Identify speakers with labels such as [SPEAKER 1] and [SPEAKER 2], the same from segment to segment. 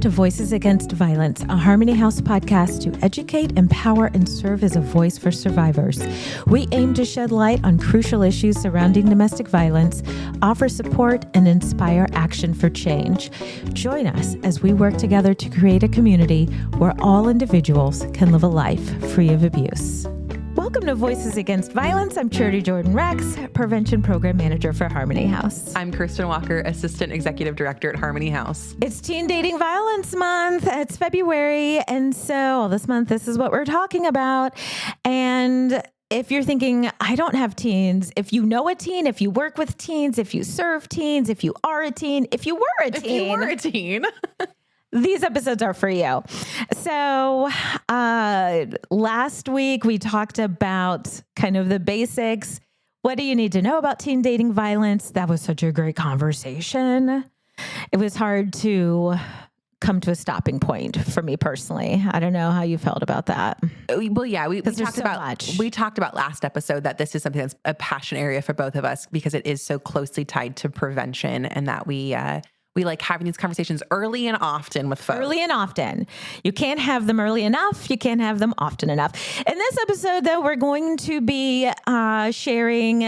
[SPEAKER 1] Welcome to Voices Against Violence, a Harmony House podcast to educate, empower, and serve as a voice for survivors. We aim to shed light on crucial issues surrounding domestic violence, offer support, and inspire action for change. Join us as we work together to create a community where all individuals can live a life free of abuse. Welcome to Voices Against Violence. I'm Charity Jordan Rex, Prevention Program Manager for Harmony House.
[SPEAKER 2] I'm Kirstyn Walker, Assistant Executive Director at Harmony House.
[SPEAKER 1] It's Teen Dating Violence Month. It's February. And so this month, this is what we're talking about. And if you're thinking, I don't have teens, if you know a teen, if you work with teens, if you serve teens, if you are a teen, if you were a teen. These episodes are for you. So last week we talked about kind of the basics. What do you need to know about teen dating violence? That was such a great conversation. It was hard to come to a stopping point for me personally. I don't know how you felt about that.
[SPEAKER 2] Well, yeah, we talked
[SPEAKER 1] so
[SPEAKER 2] about
[SPEAKER 1] much.
[SPEAKER 2] We talked about last episode that this is something that's a passion area for both of us because it is so closely tied to prevention, and that we like having these conversations early and often with folks.
[SPEAKER 1] Early and often. You can't have them early enough. You can't have them often enough. In this episode, though, we're going to be sharing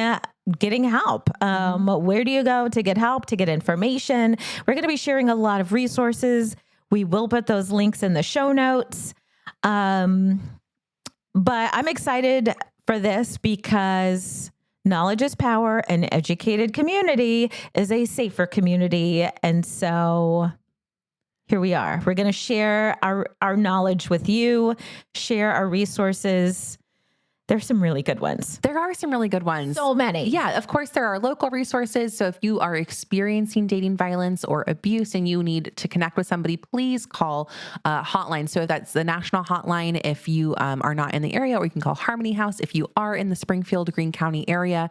[SPEAKER 1] getting help. Where do you go to get help, to get information? We're going to be sharing a lot of resources. We will put those links in the show notes. But I'm excited for this because knowledge is power. An educated community is a safer community. And so here we are. We're going to share our knowledge with you, share our resources. There's some really good ones.
[SPEAKER 2] There are some really good ones.
[SPEAKER 1] So many.
[SPEAKER 2] Yeah, of course, there are local resources. So if you are experiencing dating violence or abuse and you need to connect with somebody, please call hotline. So that's the national hotline if you are not in the area, or you can call Harmony House if you are in the Springfield, Greene County area.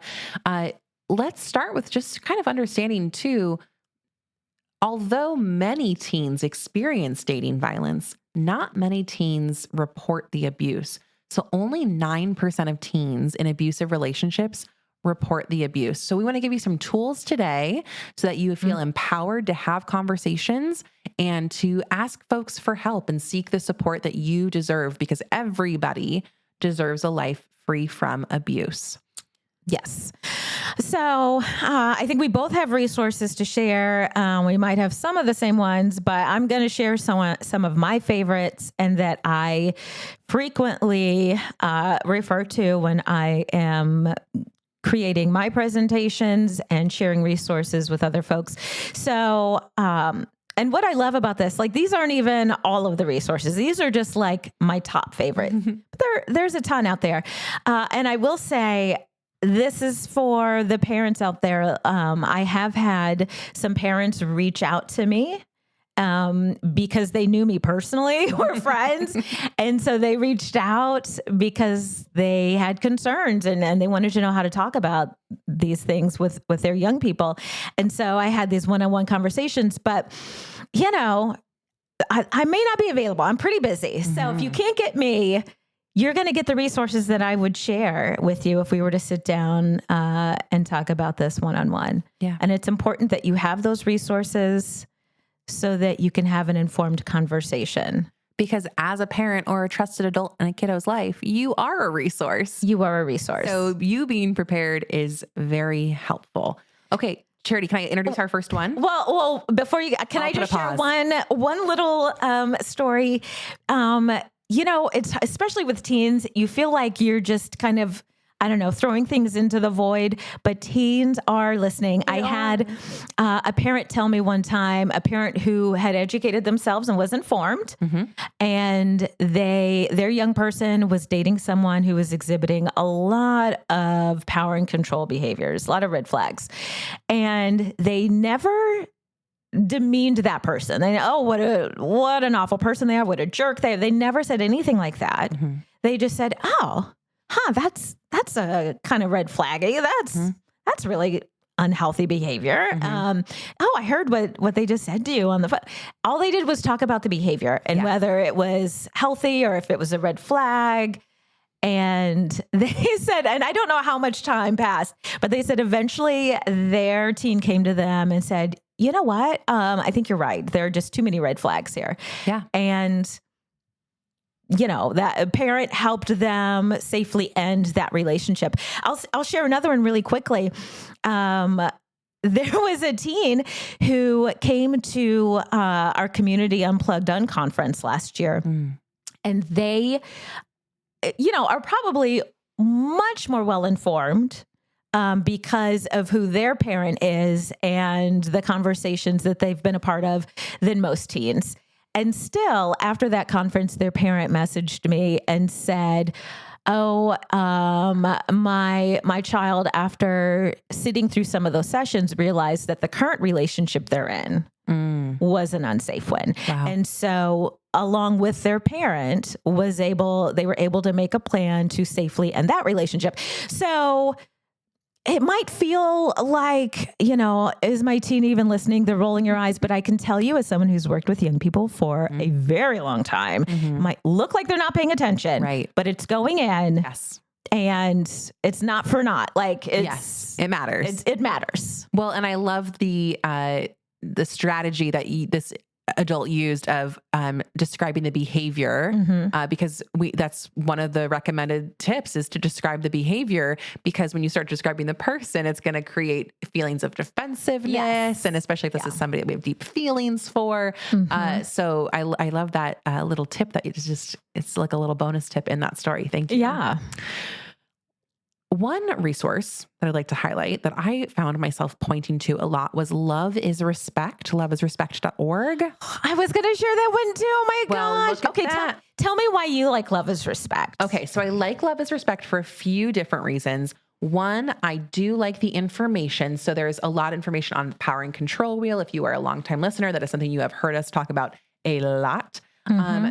[SPEAKER 2] Let's start with just kind of understanding too, although many teens experience dating violence, not many teens report the abuse. So only 9% of teens in abusive relationships report the abuse. So we want to give you some tools today so that you feel empowered to have conversations and to ask folks for help and seek the support that you deserve, because everybody deserves a life free from abuse.
[SPEAKER 1] Yes. So I think we both have resources to share. We might have some of the same ones, but I'm going to share some of my favorites and that I frequently refer to when I am creating my presentations and sharing resources with other folks. So, and what I love about this, like these aren't even all of the resources. These are just like my top favorite. There's a ton out there. And I will say, this is for the parents out there. I have had some parents reach out to me because they knew me personally or friends. And so they reached out because they had concerns and they wanted to know how to talk about these things with their young people. And so I had these one-on-one conversations, but you know, I may not be available. I'm pretty busy. So if you can't get me, you're going to get the resources that I would share with you if we were to sit down and talk about this one-on-one.
[SPEAKER 2] Yeah.
[SPEAKER 1] And it's important that you have those resources so that you can have an informed conversation.
[SPEAKER 2] Because as a parent or a trusted adult in a kiddo's life, you are a resource.
[SPEAKER 1] You are a resource.
[SPEAKER 2] So you being prepared is very helpful. Okay, Charity, can I introduce our first one?
[SPEAKER 1] Well, before you, can I just share one little story? You know, it's especially with teens, you feel like you're just kind of, I don't know, throwing things into the void, but teens are listening. I had a parent tell me one time, a parent who had educated themselves and was informed, and their young person was dating someone who was exhibiting a lot of power and control behaviors, a lot of red flags, and they never demeaned that person. They what an awful person they are. What a jerk they are. They never said anything like that. They just said, that's a kind of red flaggy. That's really unhealthy behavior. I heard what they just said to you on the phone. All they did was talk about the behavior and whether it was healthy or if it was a red flag. And they said, and I don't know how much time passed, but they said eventually their teen came to them and said, you know what? I think you're right. There are just too many red flags here.
[SPEAKER 2] Yeah.
[SPEAKER 1] And that a parent helped them safely end that relationship. I'll share another one really quickly. There was a teen who came to our Community Unplugged conference last year, and they, are probably much more well-informed because of who their parent is and the conversations that they've been a part of than most teens. And still, after that conference, their parent messaged me and said, "Oh, my child, after sitting through some of those sessions, realized that the current relationship they're in was an unsafe one."
[SPEAKER 2] Wow.
[SPEAKER 1] And so, along with their parent, they were able to make a plan to safely end that relationship. So it might feel like, is my teen even listening? They're rolling your eyes. But I can tell you, as someone who's worked with young people for a very long time, it might look like they're not paying attention,
[SPEAKER 2] right?
[SPEAKER 1] But it's going in.
[SPEAKER 2] Yes.
[SPEAKER 1] And it's not for naught. Like,
[SPEAKER 2] yes, it matters.
[SPEAKER 1] It matters.
[SPEAKER 2] Well, and I love the strategy that this adult used of describing the behavior, because that's one of the recommended tips is to describe the behavior, because when you start describing the person, it's going to create feelings of defensiveness, and especially if this is somebody that we have deep feelings for. So I love that little tip that it's like a little bonus tip in that story. Thank you.
[SPEAKER 1] Yeah.
[SPEAKER 2] One resource that I'd like to highlight that I found myself pointing to a lot was Love is Respect, loveisrespect.org.
[SPEAKER 1] I was going to share that one too. Oh my gosh. Okay. Tell me why you like Love is Respect.
[SPEAKER 2] Okay. So I like Love is Respect for a few different reasons. One, I do like the information. So there's a lot of information on the power and control wheel. If you are a longtime listener, that is something you have heard us talk about a lot.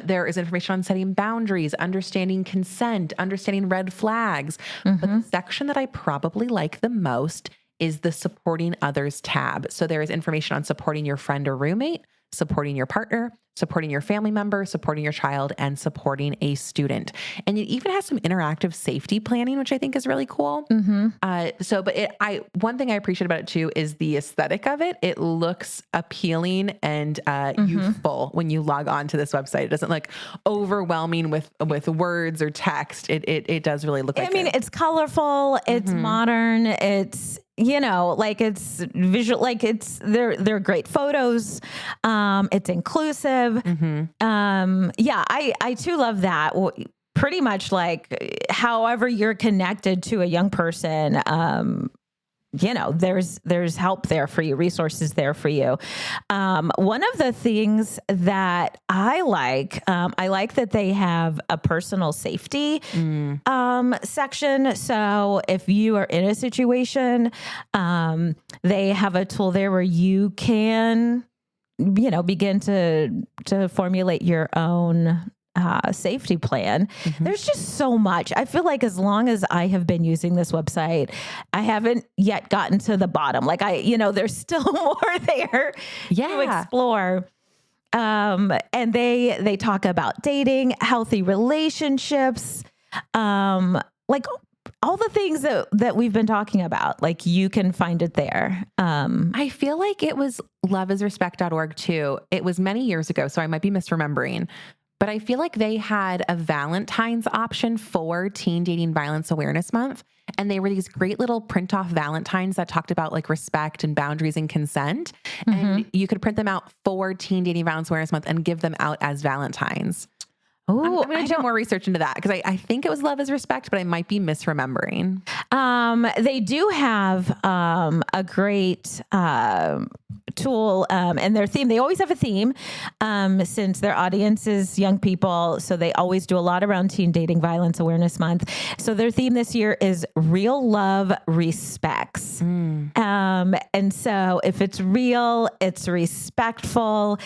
[SPEAKER 2] There is information on setting boundaries, understanding consent, understanding red flags. But the section that I probably like the most is the supporting others tab. So there is information on supporting your friend or roommate, supporting your partner, supporting your family member, supporting your child, and supporting a student. And it even has some interactive safety planning, which I think is really cool. One thing I appreciate about it too is the aesthetic of it. It looks appealing and youthful when you log on to this website. It doesn't look overwhelming with words or text. It does really look like
[SPEAKER 1] it's colorful, it's modern, it's it's visual, they're great photos. It's inclusive. I too love that. Pretty much like however you're connected to a young person, there's help there for you, resources there for you. One of the things that I like that they have a personal safety section. So if you are in a situation, they have a tool there where you can, begin to formulate your own safety plan. There's just so much. I feel like as long as I have been using this website, I haven't yet gotten to the bottom. Like there's still more there to explore. And they talk about dating, healthy relationships, like all the things that we've been talking about. Like you can find it there.
[SPEAKER 2] I feel like it was loveisrespect.org too. It was many years ago, so I might be misremembering. But I feel like they had a Valentine's option for Teen Dating Violence Awareness Month. And they were these great little print off Valentines that talked about like respect and boundaries and consent. And you could print them out for Teen Dating Violence Awareness Month and give them out as Valentines. I'm going to do more research into that because I think it was Love is Respect, but I might be misremembering.
[SPEAKER 1] They do have a great tool and their theme. They always have a theme since their audience is young people. So they always do a lot around Teen Dating Violence Awareness Month. So their theme this year is Real Love Respects. And so if it's real, it's respectful.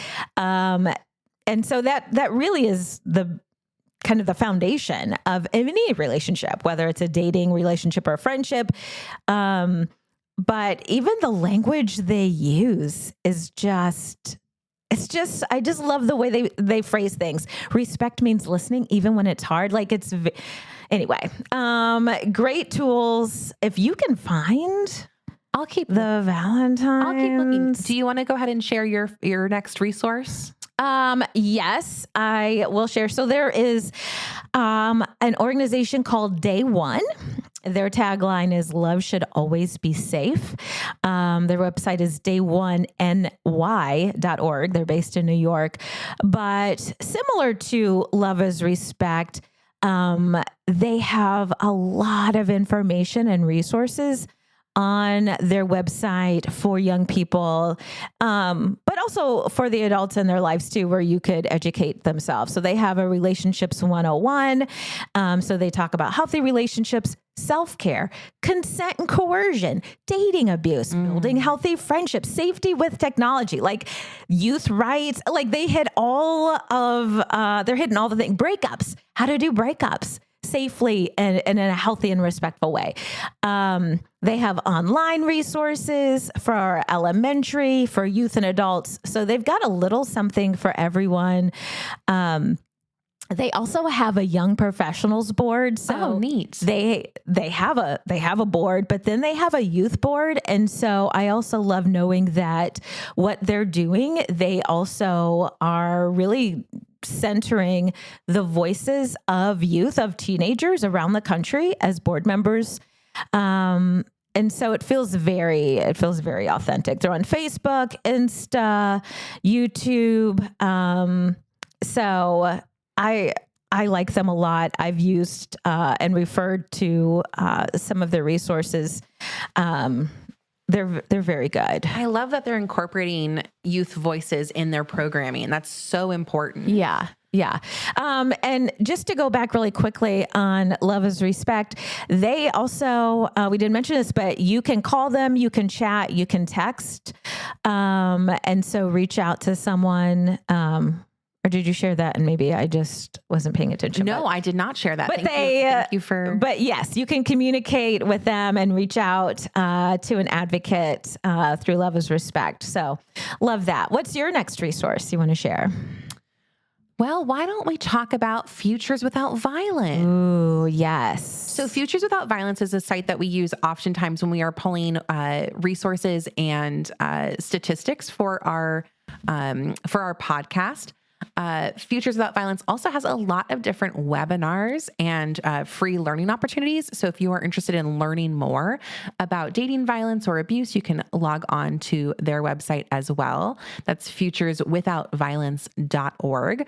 [SPEAKER 1] And so that really is the kind of the foundation of any relationship, whether it's a dating relationship or a friendship. But even the language they use is I just love the way they phrase things. Respect means listening, even when it's hard. Like anyway, great tools. If you can find
[SPEAKER 2] I'll keep
[SPEAKER 1] the Valentine's.
[SPEAKER 2] I'll keep looking. Do you want to go ahead and share your next resource?
[SPEAKER 1] Yes, I will share. So there is an organization called Day One. Their tagline is "Love should always be safe." Their website is day1ny.org. They're based in New York, but similar to Love is Respect, they have a lot of information and resources on their website for young people, but also for the adults in their lives too, where you could educate themselves. So they have a relationships 101. So they talk about healthy relationships, self-care, consent and coercion, dating abuse, building healthy friendships, safety with technology, like youth rights. Like they're hitting all the things, breakups, how to do breakups safely and in a healthy and respectful way. They have online resources for elementary, for youth and adults. So they've got a little something for everyone. They also have a young professionals board. So
[SPEAKER 2] neat.
[SPEAKER 1] They have a board, but then they have a youth board. And so I also love knowing that what they're doing, they also are really centering the voices of youth, of teenagers around the country as board members. And so it feels very authentic. They're on Facebook, Insta, YouTube. So I like them a lot. I've used and referred to some of their resources. They're very good.
[SPEAKER 2] I love that they're incorporating youth voices in their programming. That's so important.
[SPEAKER 1] Yeah. Yeah. And just to go back really quickly on Love is Respect, they also, we didn't mention this, but you can call them, you can chat, you can text. And so reach out to someone, or did you share that? And maybe I just wasn't paying attention.
[SPEAKER 2] No, I did not share that.
[SPEAKER 1] But
[SPEAKER 2] thank you for.
[SPEAKER 1] But yes, you can communicate with them and reach out to an advocate through Love is Respect. So love that. What's your next resource you want to share?
[SPEAKER 2] Well, why don't we talk about Futures Without Violence?
[SPEAKER 1] Ooh, yes.
[SPEAKER 2] So Futures Without Violence is a site that we use oftentimes when we are pulling resources and statistics for our podcast. Futures Without Violence also has a lot of different webinars and free learning opportunities. So if you are interested in learning more about dating violence or abuse, you can log on to their website as well. That's futureswithoutviolence.org.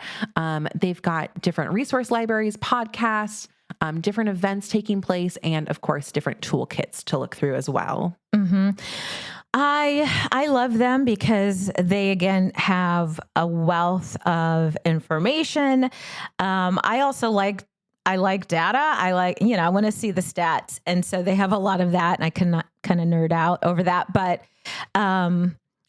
[SPEAKER 2] They've got different resource libraries, podcasts, different events taking place, and of course, different toolkits to look through as well.
[SPEAKER 1] Mm-hmm. I love them because they, again, have a wealth of information. I also like data. I want to see the stats. And so they have a lot of that, and I can kind of nerd out over that. But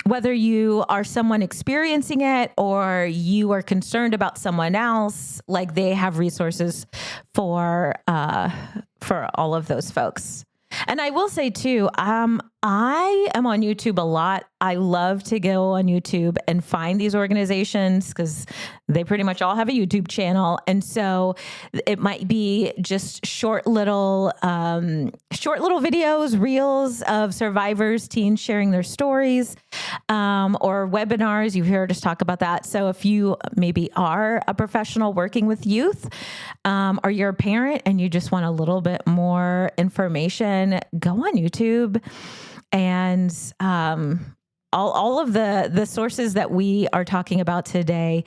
[SPEAKER 1] whether you are someone experiencing it or you are concerned about someone else, like they have resources for all of those folks. And I will say too, I am on YouTube a lot. I love to go on YouTube and find these organizations because they pretty much all have a YouTube channel. And so it might be just short little videos, reels of survivors, teens sharing their stories, or webinars. You've heard us talk about that. So if you maybe are a professional working with youth, or you're a parent and you just want a little bit more information, go on YouTube. And all of the sources that we are talking about today,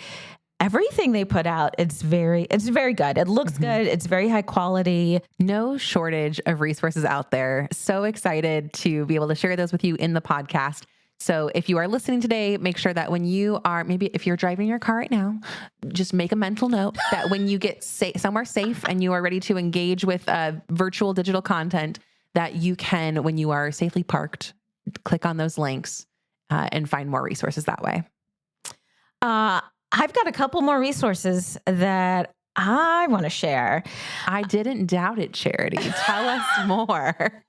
[SPEAKER 1] everything they put out, it's very good. It looks good. It's very high quality.
[SPEAKER 2] No shortage of resources out there. So excited to be able to share those with you in the podcast. So if you are listening today, make sure that when you are, maybe if you're driving your car right now, just make a mental note that when you get somewhere safe and you are ready to engage with virtual digital content, that you can, when you are safely parked, click on those links and find more resources that way.
[SPEAKER 1] I've got a couple more resources that I want to share.
[SPEAKER 2] I didn't doubt it, Charity. Tell us more.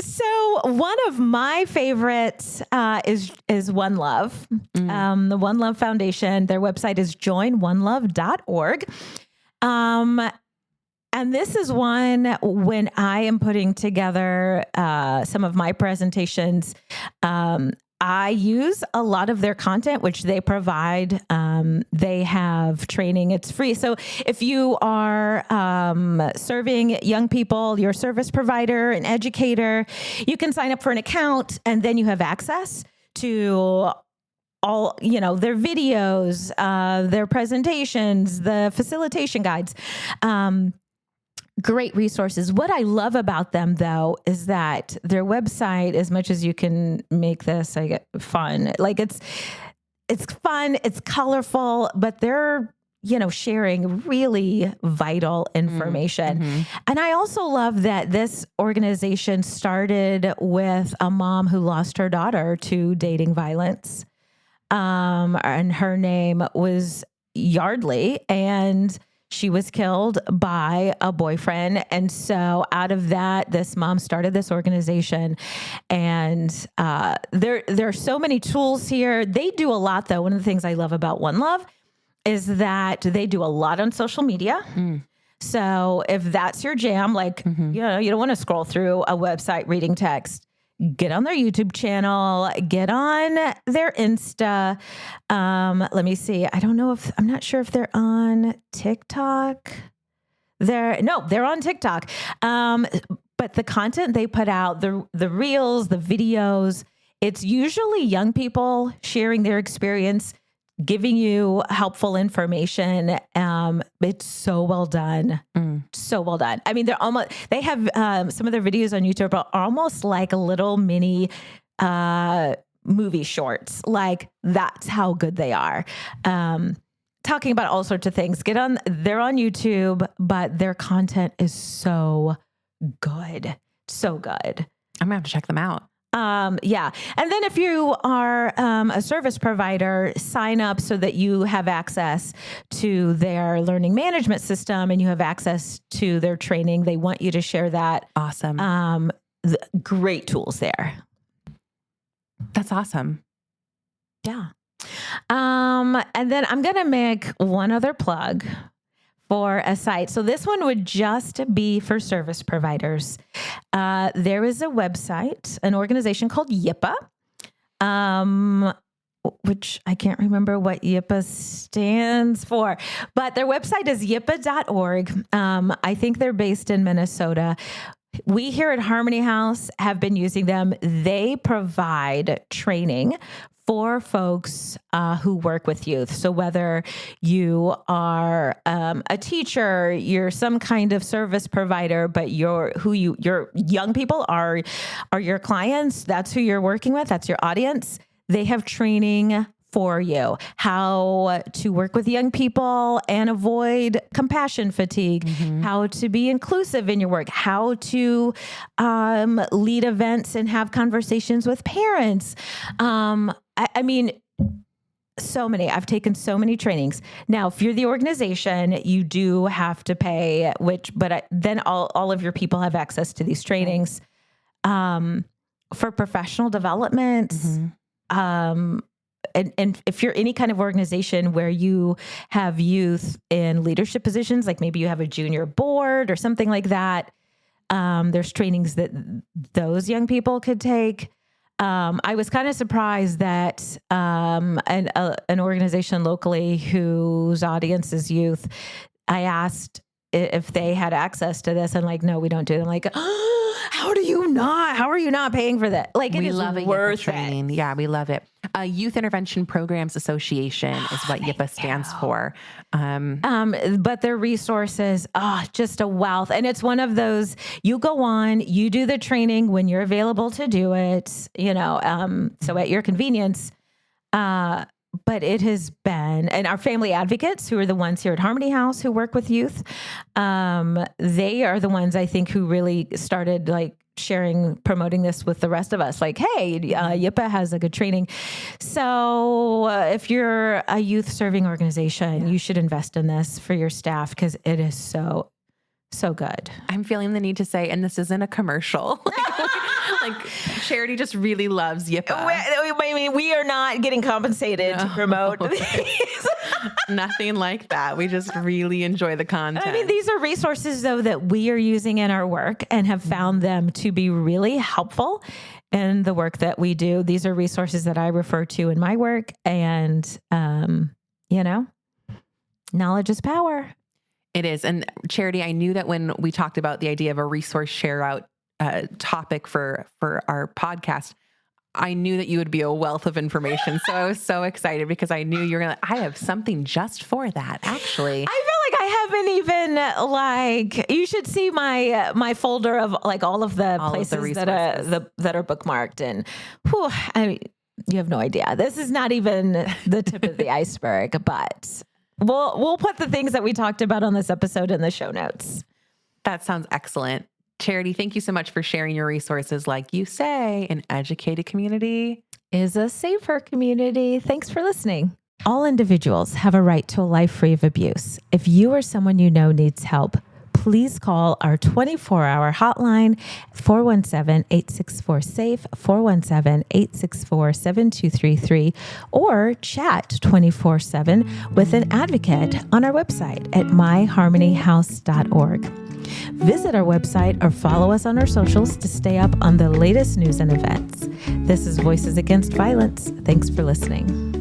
[SPEAKER 1] So one of my favorites is One Love, the One Love Foundation. Their website is joinonelove.org. And And this is one when I am putting together some of my presentations. I use a lot of their content, which they provide. They have training. It's free. So if you are serving young people, you're a service provider, an educator, you can sign up for an account, and then you have access to all, their videos, their presentations, the facilitation guides. Great resources. What I love about them, though, is that their website, as much as you can make this fun, like it's fun, it's colorful, but they're, sharing really vital information. Mm-hmm. And I also love that this organization started with a mom who lost her daughter to dating violence. And her name was Yardley, and she was killed by a boyfriend. And so out of that, this mom started this organization. And there are so many tools here. They do a lot, though. One of the things I love about One Love is that they do a lot on social media. So if that's your jam, you don't want to scroll through a website reading text, get on their YouTube channel, get on their Insta. Let me see. I'm not sure if they're on TikTok. They're on TikTok. But the content they put out, the reels, the videos, it's usually young people sharing their experience, giving you helpful information. It's so well done. So well done. I mean, they have some of their videos on YouTube are almost like a little mini movie shorts. Like, that's how good they are. Talking about all sorts of things. They're on YouTube, but their content is so good. So good.
[SPEAKER 2] I'm gonna have to check them out.
[SPEAKER 1] Yeah. And then if you are a service provider, sign up so that you have access to their learning management system and you have access to their training. They want you to share that.
[SPEAKER 2] Awesome.
[SPEAKER 1] Great tools there.
[SPEAKER 2] That's awesome.
[SPEAKER 1] Yeah. And then I'm going to make one other plug for a site. So this one would just be for service providers. There is a website, an organization called YIPA, which I can't remember what YIPA stands for, but their website is yipa.org. I think they're based in Minnesota. We here at Harmony House have been using them. They provide training for folks who work with youth. So whether you are a teacher, you're some kind of service provider, but your young people are your clients. That's who you're working with. That's your audience. They have training for you, how to work with young people and avoid compassion fatigue, how to be inclusive in your work, how to lead events and have conversations with parents. I mean, so many. I've taken so many trainings. Now, if you're the organization, you do have to pay, then all of your people have access to these trainings for professional development. And if you're any kind of organization where you have youth in leadership positions, like maybe you have a junior board or something like that, there's trainings that those young people could take. I was kind of surprised that an organization locally whose audience is youth, I asked if they had access to this, and no, we don't do it. I'm like, how are you not paying for that? Like, it is worth
[SPEAKER 2] training.
[SPEAKER 1] it.
[SPEAKER 2] Yeah, we love it. Youth Intervention Programs Association is what YIPA stands for.
[SPEAKER 1] But their resources, just a wealth. And it's one of those, you go on, you do the training when you're available to do it, so at your convenience. But it has been, and our family advocates, who are the ones here at Harmony House who work with youth, they are the ones, I think, who really started promoting this with the rest of us. Like, hey, YIPA has a good training. So if you're a youth serving organization, you should invest in this for your staff, because it is so good.
[SPEAKER 2] I'm feeling the need to say, and this isn't a commercial. Like Charity just really loves Yippa.
[SPEAKER 1] I mean, we are not getting compensated to promote these.
[SPEAKER 2] Nothing like that. We just really enjoy the content.
[SPEAKER 1] I mean, these are resources, though, that we are using in our work and have found them to be really helpful in the work that we do. These are resources that I refer to in my work. And, knowledge is power.
[SPEAKER 2] It is. And Charity, I knew that when we talked about the idea of a resource share out topic for our podcast, I knew that you would be a wealth of information. So I was so excited because I knew you were going to, I have something just for that, actually.
[SPEAKER 1] I feel like I haven't even you should see my folder of like all of the places that are bookmarked, and you have no idea. This is not even the tip of the iceberg, but we'll put the things that we talked about on this episode in the show notes.
[SPEAKER 2] That sounds excellent. Charity, thank you so much for sharing your resources. Like you say, an educated community
[SPEAKER 1] is a safer community. Thanks for listening. All individuals have a right to a life free of abuse. If you or someone you know needs help, please call our 24-hour hotline, 417-864-SAFE, 417-864-7233, or chat 24/7 with an advocate on our website at myharmonyhouse.org. Visit our website or follow us on our socials to stay up on the latest news and events. This is Voices Against Violence. Thanks for listening.